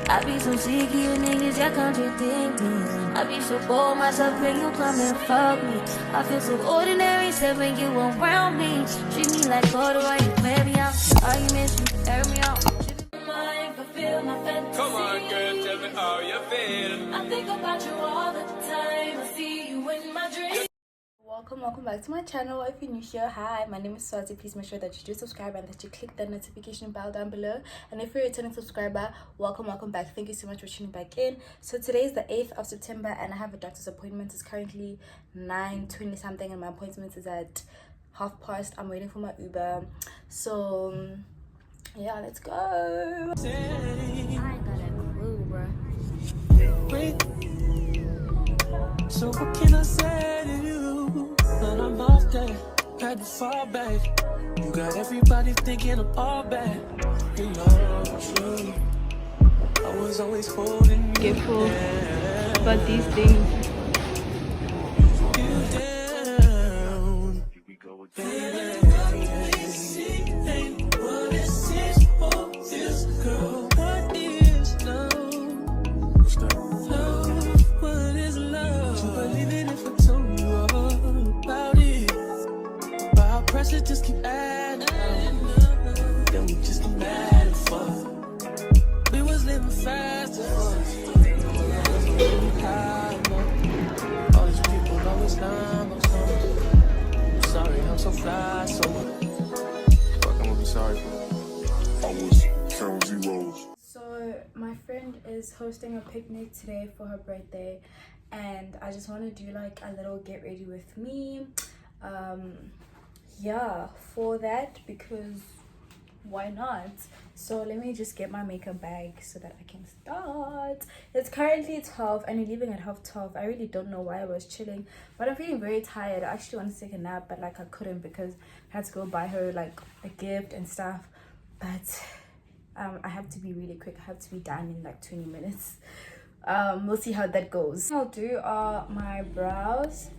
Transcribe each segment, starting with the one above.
I be so sick of you niggas, y'all contradicting. I be so bold myself when you come and fuck me. I feel so ordinary, except when you around me. Treat me like water while you play me out. Arguments, you air me out. Come on, girl, tell me how you feel. I think about you all the time. I see you in my dreams. Welcome back to my channel. If you're new here, hi, my name is Swazi. Please make sure that you do subscribe and that you click the notification bell down below. And if you're a returning subscriber, welcome back. Thank you so much for tuning back in. So today is the 8th of September and I have a doctor's appointment. It's currently 9:20 something and my appointment is at past. I'm waiting for my Uber. So yeah, let's go. I ain't got a clue, bro. So what can I say to you? When I'm off there, had to fall back. You got everybody thinking I'm all bad. You know true. I was always holding you Careful down. about these things. You down. Here we go again. What is this? Oh, this girl. What is love? What's that? Love. What is love? You believe it if I told you all about it. But our pressure just keep adding up. Then we just get mad and fuck. We was living fast as fuck. All these people always numb. I'm sorry, I'm so fly, so fuck, I'm gonna be sorry for. I was counting zeros. So my friend is hosting a picnic today for her birthday and I just want to do like a little get ready with me yeah, for that, because why not? So let me just get my makeup bag so that I can start. It's currently 12 and we're leaving at 12:30. I really don't know why I was chilling, but I'm feeling very tired. I actually want to take a nap, but like I couldn't because I had to go buy her like a gift and stuff. But I have to be really quick. I have to be done in like 20 minutes. We'll see how that goes. What I'll do are my brows.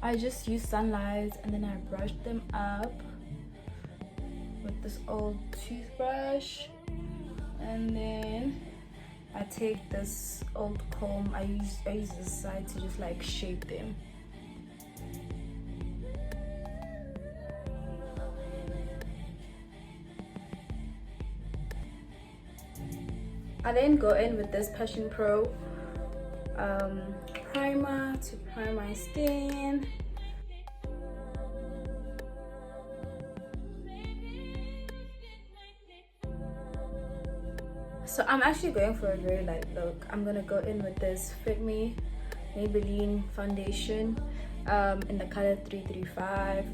I just use Sunlight and then I brushed them up with this old toothbrush, and then I take this old comb. I use this side to just like shape them. I then go in with this Passion Pro primer to prime my skin. So I'm actually going for a very light look. I'm gonna go in with this Fit Me Maybelline foundation in the color 335,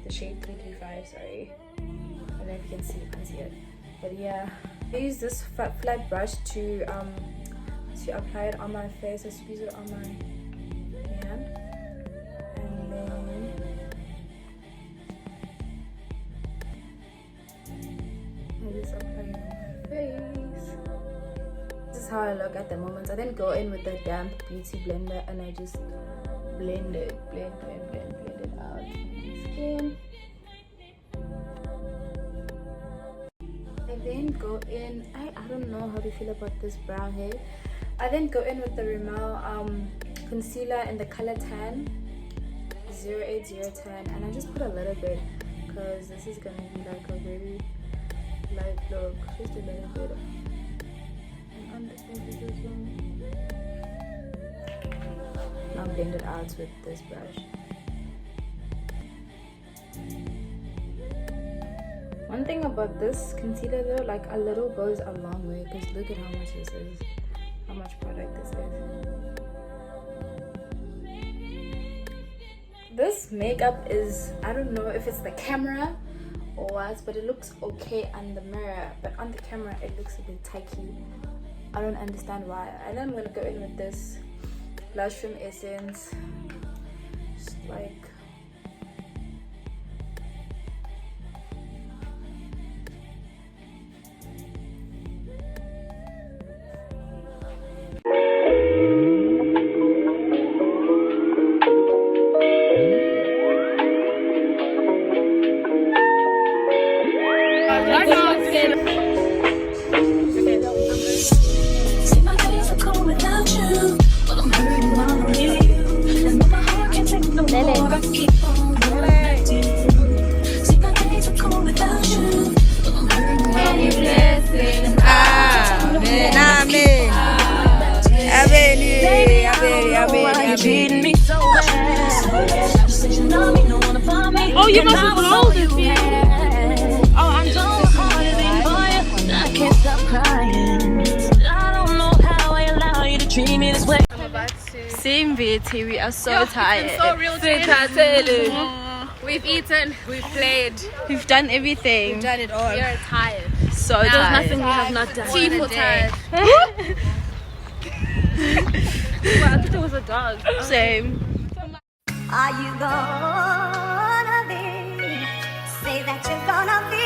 the shade 335, sorry. I don't know if you can see it, but yeah. I use this flat brush to apply it on my face. I squeeze it on my hand and then I just apply it on my face. This is how I look at the moment. I then go in with the damp beauty blender and I just blend it out on my skin. I then go in, I don't know how to feel about this brown hair. I then go in with the Rimmel concealer in the color tan 08010, and I just put a little bit because this is gonna be like a very light look. Just a little bit and on the edges as well. Now blend it out with this brush. One thing about this concealer though, like a little goes a long way, because look at how much this is, how much product this is. This makeup is, I don't know if it's the camera or what, but it looks okay on the mirror, but on the camera it looks a bit tacky. I don't understand why. And then I'm gonna go in with this blush from Essence, just like You're not You treating me so bad. You said you love me, don't wanna find me. Oh, you must have rolled it. Oh, I'm so hard to be for you. I can't stop crying. I don't know how I allow you to treat me this way. Same Betty, we are so tired. So real tired. We've eaten, we've played, We've done everything. done it all. We're tired. So There's tired. nothing we have not done. People tired. I thought it was a dog. Same. Are you gonna be? Say that you're gonna be.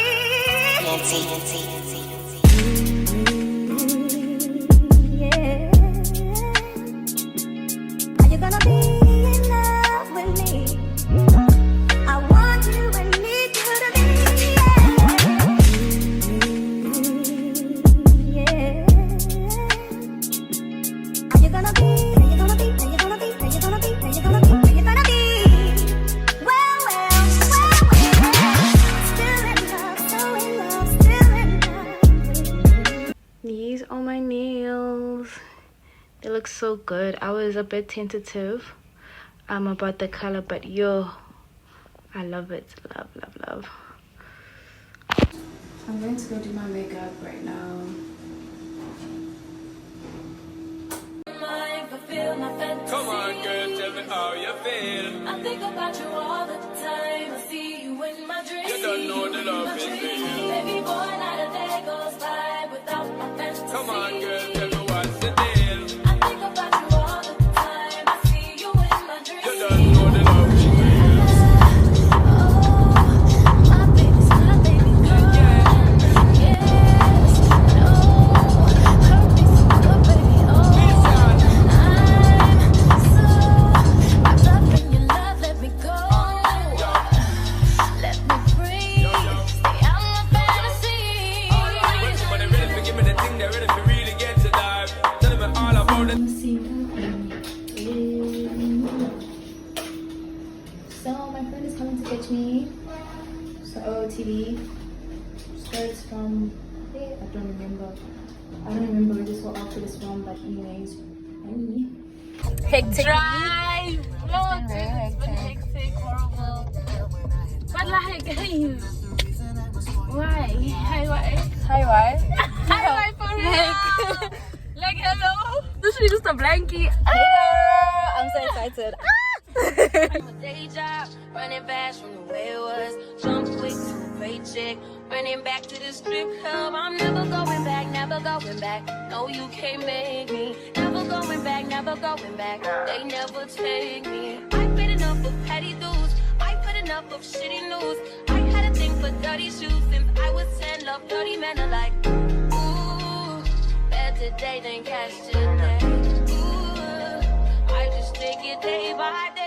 Yeah. Are you gonna be in love with me? I want you and need you to be. Yeah. Are you gonna be? Are you gonna be? Are you gonna be? Are you gonna be? Are you gonna be? Are you gonna be? Well. Still in love, so in love, still in love. These are my nails. They look so good. I was a bit tentative about the color, but yo, I love it. Love. I'm going to go do my makeup right now. Come on, girl, tell me how you feel. I think about you all the time. I see you in my dreams. You don't know the love is real. Baby boy, not a day goes by without my fantasy. Come on, girl, tell me what's the deal. I think about you all the time. I see you in my dreams. You don't know the love is real. Oh, my baby girl. Yes, no, hurt me so good, baby. Oh, I'm so wrapped up in your love. Let me go. Let me breathe. Stay out my fantasy. But they're ready to give me the thing, they're ready to really get to life. Tell me all about it. So my friend is coming to fetch me. So OOTD skirts from where? I don't remember where this whole outfit is from, but anyways, hectic Drive. No, been very it's been hectic. hectic, horrible. But like, guys, why? Hi, why? Hi, why for real? Like, hello? This is just a blankie. I'm so excited. I'm a day job, running fast from the way it was. Jump quick to a paycheck, running back to the strip club. I'm never going back, never going back. No, you can't make me. Never going back, never going back. They never take me. I've been enough of petty dudes. I've had enough of shitty news. I had a thing for dirty shoes since I was 10. Love dirty men are like, ooh, better day than cash today. Ooh, I just take it day by day.